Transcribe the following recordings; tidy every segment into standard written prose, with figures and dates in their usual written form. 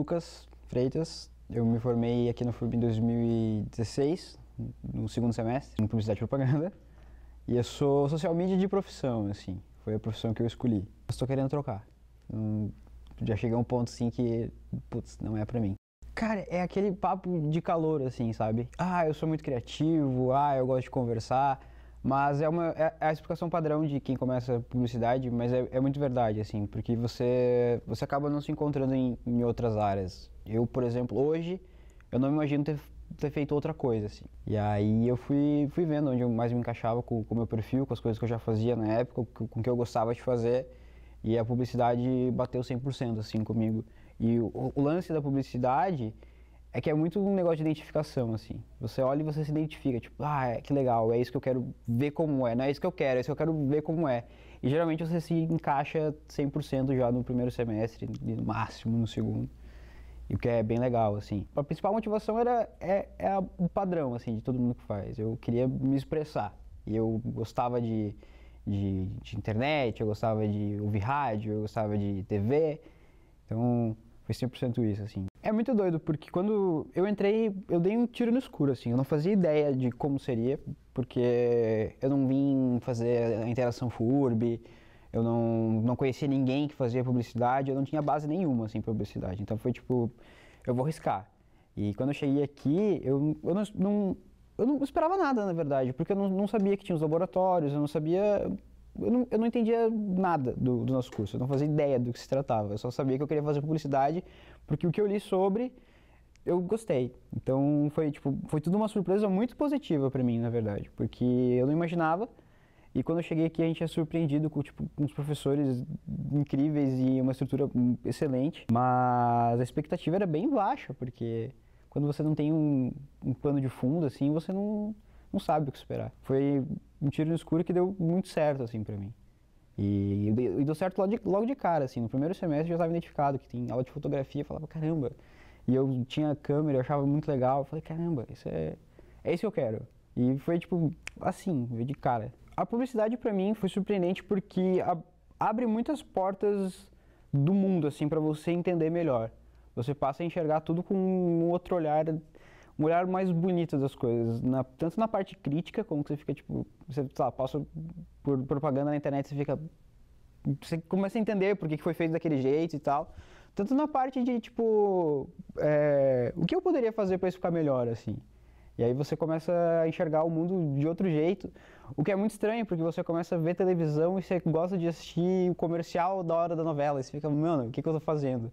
Lucas Freitas, eu me formei aqui no FURB em 2016, no segundo semestre, em Publicidade e Propaganda, e eu sou social media de profissão, assim, foi a profissão que eu escolhi. Estou querendo trocar, já cheguei a um ponto assim que, putz, não é pra mim. Cara, é aquele papo de calor, assim, sabe? Ah, eu sou muito criativo, eu gosto de conversar, mas é a explicação padrão de quem começa publicidade, mas é muito verdade, assim, porque você acaba não se encontrando em outras áreas. Eu, por exemplo, hoje, eu não me imagino ter feito outra coisa, assim. E aí eu fui vendo onde eu mais me encaixava com o meu perfil, com as coisas que eu já fazia na época, com o que eu gostava de fazer, e a publicidade bateu 100%, assim, comigo. E o lance da publicidade é que é muito um negócio de identificação, assim. Você olha e você se identifica, tipo, que legal, é isso que eu quero ver como é, não é isso que eu quero, é isso que eu quero ver como é. E geralmente você se encaixa 100% já no primeiro semestre, no máximo no segundo. E o que é bem legal, assim. A principal motivação o padrão, assim, de todo mundo que faz. Eu queria me expressar. E eu gostava de internet, eu gostava de ouvir rádio, eu gostava de TV. Então, foi 100% isso, assim. É muito doido, porque quando eu entrei, eu dei um tiro no escuro, assim. Eu não fazia ideia de como seria, porque eu não vim fazer a interação FURB, eu não conhecia ninguém que fazia publicidade, eu não tinha base nenhuma, assim, publicidade. Então foi tipo, eu vou arriscar. E quando eu cheguei aqui, eu não esperava nada, na verdade, porque eu não sabia que tinha os laboratórios, eu não sabia... Eu não entendia nada do nosso curso, eu não fazia ideia do que se tratava, eu só sabia que eu queria fazer publicidade, porque o que eu li sobre, eu gostei. Então foi tudo uma surpresa muito positiva pra mim, na verdade, porque eu não imaginava, e quando eu cheguei aqui a gente é surpreendido com uns professores incríveis e uma estrutura excelente, mas a expectativa era bem baixa, porque quando você não tem um plano de fundo, assim, você não sabe o que esperar. Foi um tiro no escuro que deu muito certo, assim, pra mim. E deu certo logo de cara, assim. No primeiro semestre eu já estava identificado que tem aula de fotografia, eu falava, caramba. E eu tinha câmera, eu achava muito legal. Eu falei, caramba, é isso que eu quero. E foi, tipo, assim, veio de cara. A publicidade, pra mim, foi surpreendente porque abre muitas portas do mundo, assim, pra você entender melhor. Você passa a enxergar tudo com um outro olhar, um olhar mais bonito das coisas, tanto na parte crítica, como que você fica, tipo, você passa por propaganda na internet, você começa a entender por que foi feito daquele jeito e tal, tanto na parte de, tipo, o que eu poderia fazer para isso ficar melhor, assim. E aí você começa a enxergar o mundo de outro jeito, o que é muito estranho, porque você começa a ver televisão e você gosta de assistir o comercial da hora da novela, e você fica, mano, o que eu tô fazendo?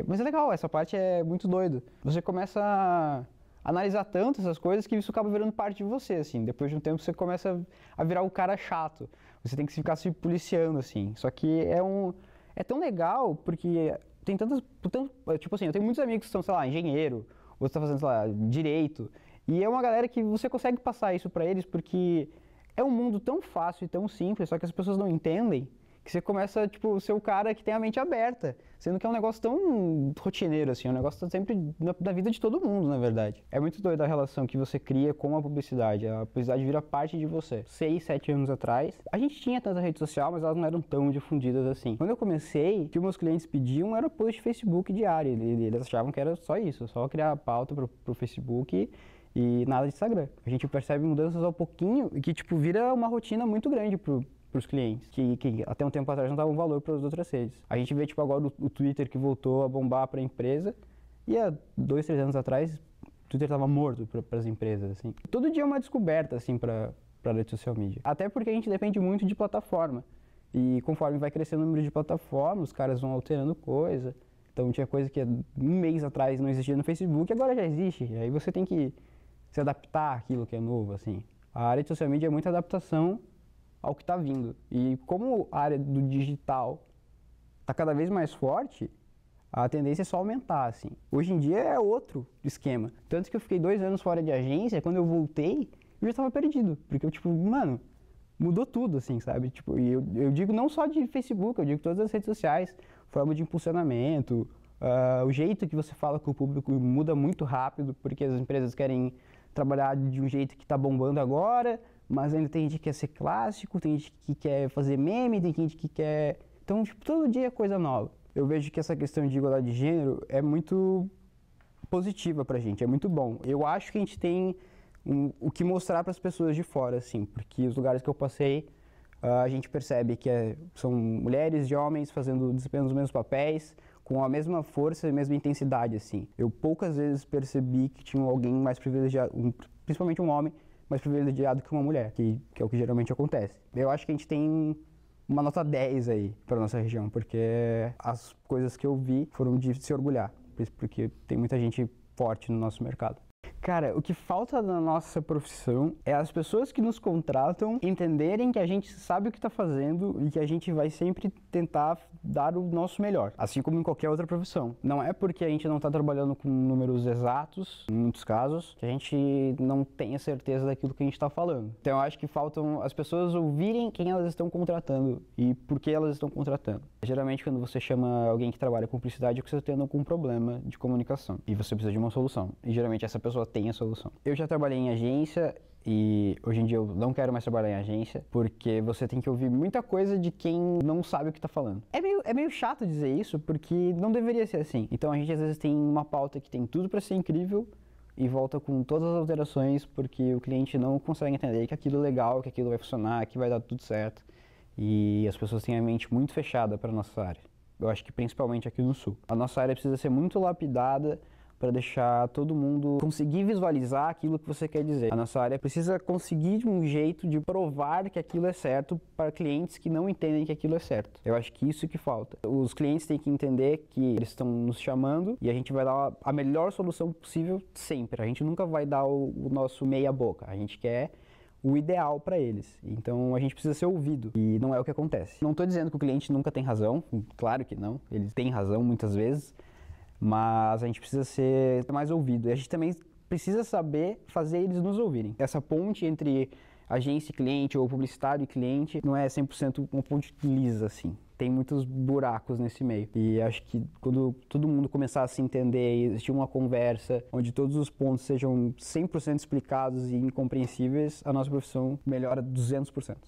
Mas é legal, essa parte é muito doido. Você começa a analisar tanto essas coisas que isso acaba virando parte de você, assim. Depois de um tempo você começa a virar o cara chato. Você tem que ficar se policiando, assim. Só que é tão legal porque tem tipo assim, eu tenho muitos amigos que são, sei lá, engenheiro, outros tá fazendo, sei lá, direito. E é uma galera que você consegue passar isso pra eles porque é um mundo tão fácil e tão simples, só que as pessoas não entendem. Que você começa, tipo, ser o cara que tem a mente aberta, sendo que é um negócio tão rotineiro, assim, é um negócio que tá sempre na vida de todo mundo, na verdade. É muito doido a relação que você cria com a publicidade vira parte de você. 6, 7 anos atrás, a gente tinha tanta rede social, mas elas não eram tão difundidas assim. Quando eu comecei, o que meus clientes pediam era post Facebook diário, eles achavam que era só isso, só criar a pauta pro Facebook e nada de Instagram. A gente percebe mudanças ao pouquinho e que, tipo, vira uma rotina muito grande para os clientes, que até um tempo atrás não davam valor para as outras redes. A gente vê, tipo, agora o Twitter que voltou a bombar para a empresa, e há 2, 3 anos atrás, o Twitter estava morto para as empresas, assim. Todo dia é uma descoberta, assim, para a rede social media. Até porque a gente depende muito de plataforma, e conforme vai crescendo o número de plataformas, os caras vão alterando coisa. Então tinha coisa que um mês atrás não existia no Facebook, agora já existe, e aí você tem que se adaptar àquilo que é novo, assim. A área de social media é muita adaptação ao que está vindo. E como a área do digital está cada vez mais forte, a tendência é só aumentar, assim. Hoje em dia é outro esquema. Tanto que eu fiquei 2 anos fora de agência, quando eu voltei, eu já estava perdido. Porque eu, tipo, mano, mudou tudo, assim, sabe? Tipo, e eu digo não só de Facebook, eu digo todas as redes sociais, forma de impulsionamento, o jeito que você fala com o público muda muito rápido, porque as empresas querem trabalhar de um jeito que está bombando agora, mas ainda tem gente que quer ser clássico, tem gente que quer fazer meme, tem gente que quer... Então, tipo, todo dia é coisa nova. eu vejo que essa questão de igualdade de gênero é muito positiva pra gente, é muito bom. Eu acho que a gente tem o que mostrar para as pessoas de fora, assim, porque os lugares que eu passei, a gente percebe que são mulheres e homens desempenhando os mesmos papéis, com a mesma força e a mesma intensidade, assim. Eu poucas vezes percebi que tinha alguém mais privilegiado, principalmente um homem, mais privilegiado que uma mulher, que é o que geralmente acontece. Eu acho que a gente tem uma nota 10 aí para nossa região, porque as coisas que eu vi foram de se orgulhar, porque tem muita gente forte no nosso mercado. Cara, o que falta na nossa profissão é as pessoas que nos contratam entenderem que a gente sabe o que está fazendo e que a gente vai sempre tentar dar o nosso melhor, assim como em qualquer outra profissão. Não é porque a gente não está trabalhando com números exatos, em muitos casos, que a gente não tenha certeza daquilo que a gente está falando. Então eu acho que faltam as pessoas ouvirem quem elas estão contratando e por que elas estão contratando. Geralmente quando você chama alguém que trabalha com publicidade é porque você está tendo algum problema de comunicação e você precisa de uma solução. E geralmente essa pessoa tem a solução. Eu já trabalhei em agência e hoje em dia eu não quero mais trabalhar em agência porque você tem que ouvir muita coisa de quem não sabe o que está falando. É meio chato dizer isso porque não deveria ser assim. Então a gente às vezes tem uma pauta que tem tudo para ser incrível e volta com todas as alterações porque o cliente não consegue entender que aquilo é legal, que aquilo vai funcionar, que vai dar tudo certo. E as pessoas têm a mente muito fechada para a nossa área. Eu acho que principalmente aqui no Sul. A nossa área precisa ser muito lapidada para deixar todo mundo conseguir visualizar aquilo que você quer dizer. A nossa área precisa conseguir um jeito de provar que aquilo é certo para clientes que não entendem que aquilo é certo. Eu acho que isso que falta. Os clientes têm que entender que eles estão nos chamando e a gente vai dar a melhor solução possível sempre. A gente nunca vai dar o nosso meia boca. A gente quer o ideal para eles. Então a gente precisa ser ouvido e não é o que acontece. Não estou dizendo que o cliente nunca tem razão, claro que não, ele tem razão muitas vezes, mas a gente precisa ser mais ouvido. E a gente também precisa saber fazer eles nos ouvirem. Essa ponte entre agência e cliente ou publicitário e cliente não é 100% uma ponte lisa, assim. Tem muitos buracos nesse meio. E acho que quando todo mundo começar a se entender e existir uma conversa onde todos os pontos sejam 100% explicados e incompreensíveis, a nossa profissão melhora 200%.